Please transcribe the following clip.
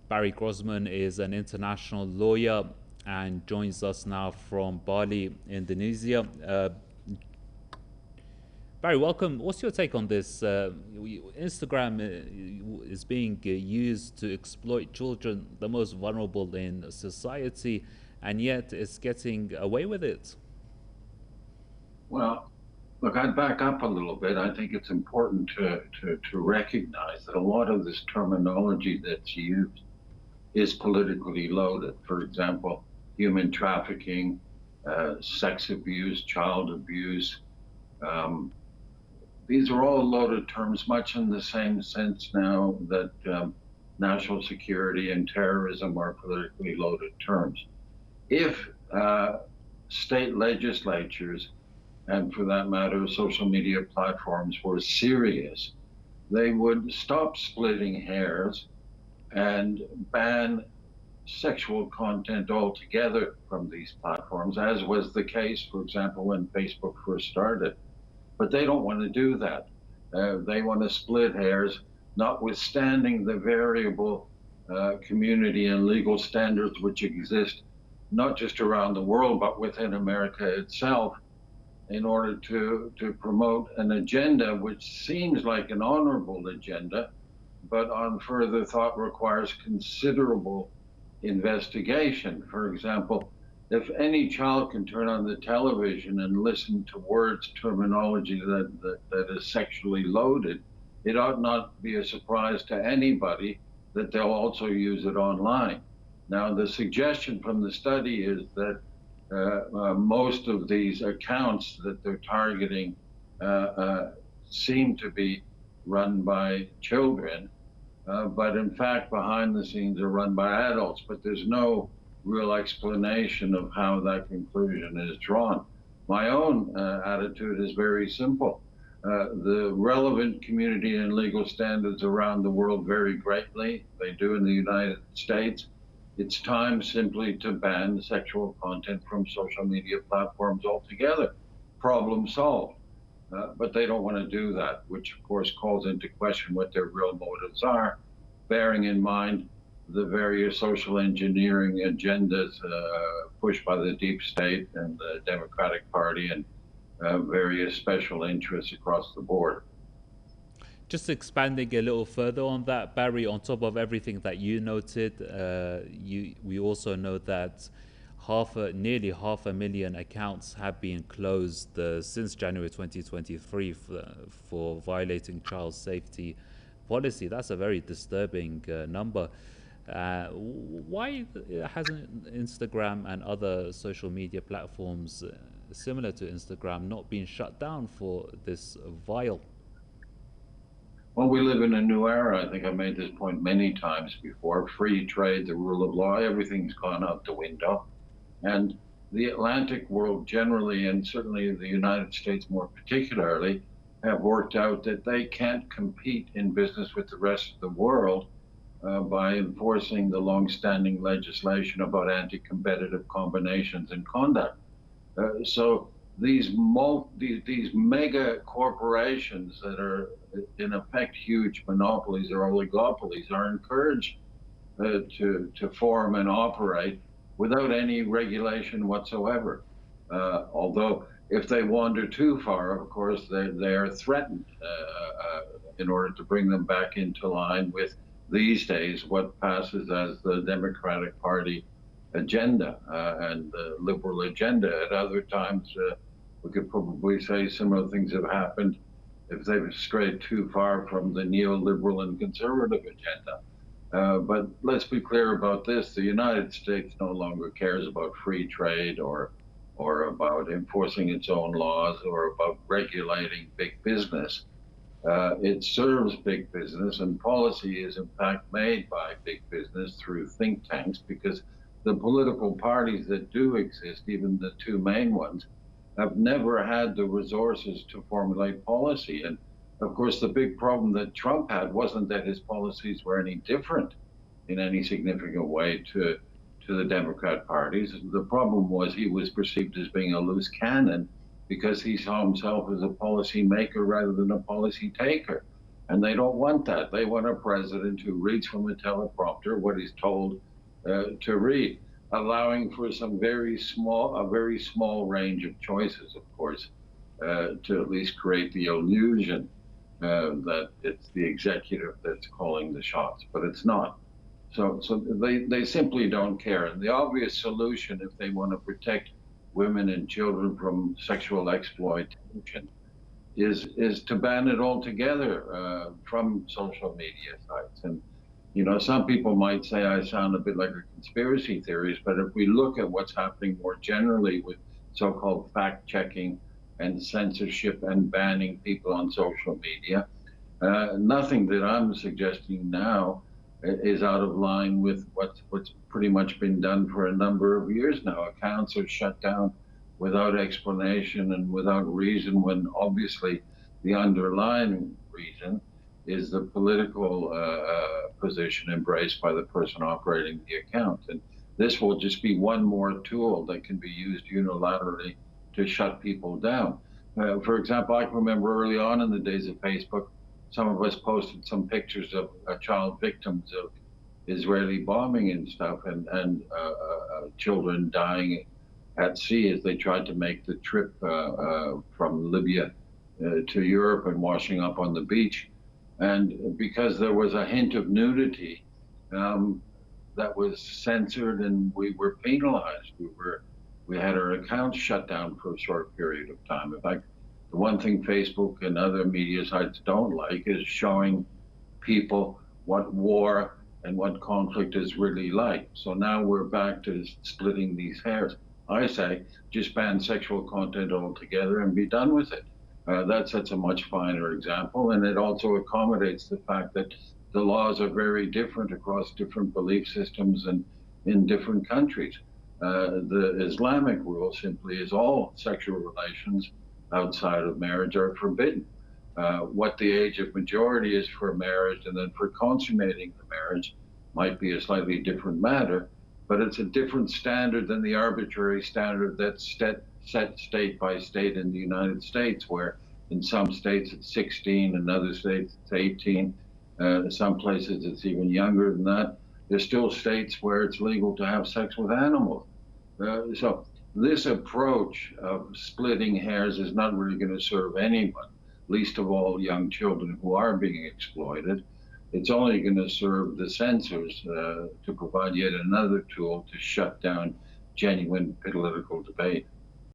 Barry Grossman is an international lawyer and joins us now from Bali, Indonesia. Barry, welcome. What's your take on this? Instagram is being used to exploit children, the most vulnerable in society, and yet it's getting away with it. Well, look, I'd back up a little bit. I think it's important to recognize that a lot of this terminology that's used is politically loaded. For example, human trafficking, sex abuse, child abuse. Um, these are all loaded terms, much in the same sense now that national security and terrorism are politically loaded terms. If state legislatures and for that matter, social media platforms were serious, they would stop splitting hairs and ban sexual content altogether from these platforms, as was the case, for example, when Facebook first started. But they don't want to do that. They want to split hairs, notwithstanding the variable community and legal standards which exist not just around the world, but within America itself in order to promote an agenda which seems like an honorable agenda, but on further thought requires considerable investigation. For example, if any child can turn on the television and listen to words, terminology that is sexually loaded, it ought not be a surprise to anybody that they'll also use it online. Now, the suggestion from the study is that most of these accounts that they're targeting seem to be run by children, but in fact, behind the scenes are run by adults. But there's no real explanation of how that conclusion is drawn. My own attitude is very simple. The relevant community and legal standards around the world vary greatly. They do in the United States. It's time simply to ban sexual content from social media platforms altogether. Problem solved. But they don't want to do that, which of course calls into question what their real motives are, bearing in mind the various social engineering agendas pushed by the deep state and the Democratic Party and various special interests across the board. Just expanding a little further on that, Barry, on top of everything that you noted, we also know that nearly 500,000 accounts have been closed since January 2023 for violating child safety policy. That's a very disturbing number. Why hasn't Instagram and other social media platforms similar to Instagram not been shut down for this vile? Well, we live in a new era. I think I've made this point many times before. Free trade, the rule of law, everything's gone out the window. And the Atlantic world generally, and certainly the United States more particularly, have worked out that they can't compete in business with the rest of the world by enforcing the long-standing legislation about anti-competitive combinations and conduct. So these mega corporations that are in effect huge monopolies or oligopolies are encouraged to form and operate without any regulation whatsoever. Although if they wander too far, of course, they are threatened in order to bring them back into line with these days what passes as the Democratic Party agenda and the liberal agenda. At other times, we could probably say similar things have happened if they've strayed too far from the neoliberal and conservative agenda. But let's be clear about this. The United States no longer cares about free trade or about enforcing its own laws or about regulating big business. It serves big business, and policy is in fact made by big business through think tanks, because the political parties that do exist, even the two main ones, have never had the resources to formulate policy. And of course, the big problem that Trump had wasn't that his policies were any different in any significant way to the Democrat parties. The problem was he was perceived as being a loose cannon because he saw himself as a policy maker rather than a policy taker. And they don't want that. They want a president who reads from a teleprompter what he's told to read, allowing for a very small range of choices, of course, to at least create the illusion that it's the executive that's calling the shots, but it's not. So they simply don't care. And the obvious solution, if they want to protect women and children from sexual exploitation, is to ban it altogether from social media sites. And some people might say I sound a bit like a conspiracy theorist, but if we look at what's happening more generally with so-called fact-checking and censorship and banning people on social media, nothing that I'm suggesting now is out of line with what's pretty much been done for a number of years now. Accounts are shut down without explanation and without reason, when obviously the underlying reason is the political position embraced by the person operating the account. And this will just be one more tool that can be used unilaterally to shut people down. For example, I can remember early on in the days of Facebook, some of us posted some pictures of child victims of Israeli bombing and stuff, and children dying at sea as they tried to make the trip from Libya to Europe and washing up on the beach. And because there was a hint of nudity, that was censored, and we were penalized. We had our accounts shut down for a short period of time. In fact, the one thing Facebook and other media sites don't like is showing people what war and what conflict is really like. So now we're back to splitting these hairs. I say just ban sexual content altogether and be done with it. That sets a much finer example, and it also accommodates the fact that the laws are very different across different belief systems and in different countries. The Islamic rule simply is all sexual relations outside of marriage are forbidden. What the age of majority is for marriage and then for consummating the marriage might be a slightly different matter, but it's a different standard than the arbitrary standard that's set state by state in the United States, where in some states it's 16, in other states it's 18, some places it's even younger than that. There's still states where it's legal to have sex with animals. So this approach of splitting hairs is not really going to serve anyone, least of all young children who are being exploited. It's only going to serve the censors to provide yet another tool to shut down genuine political debate.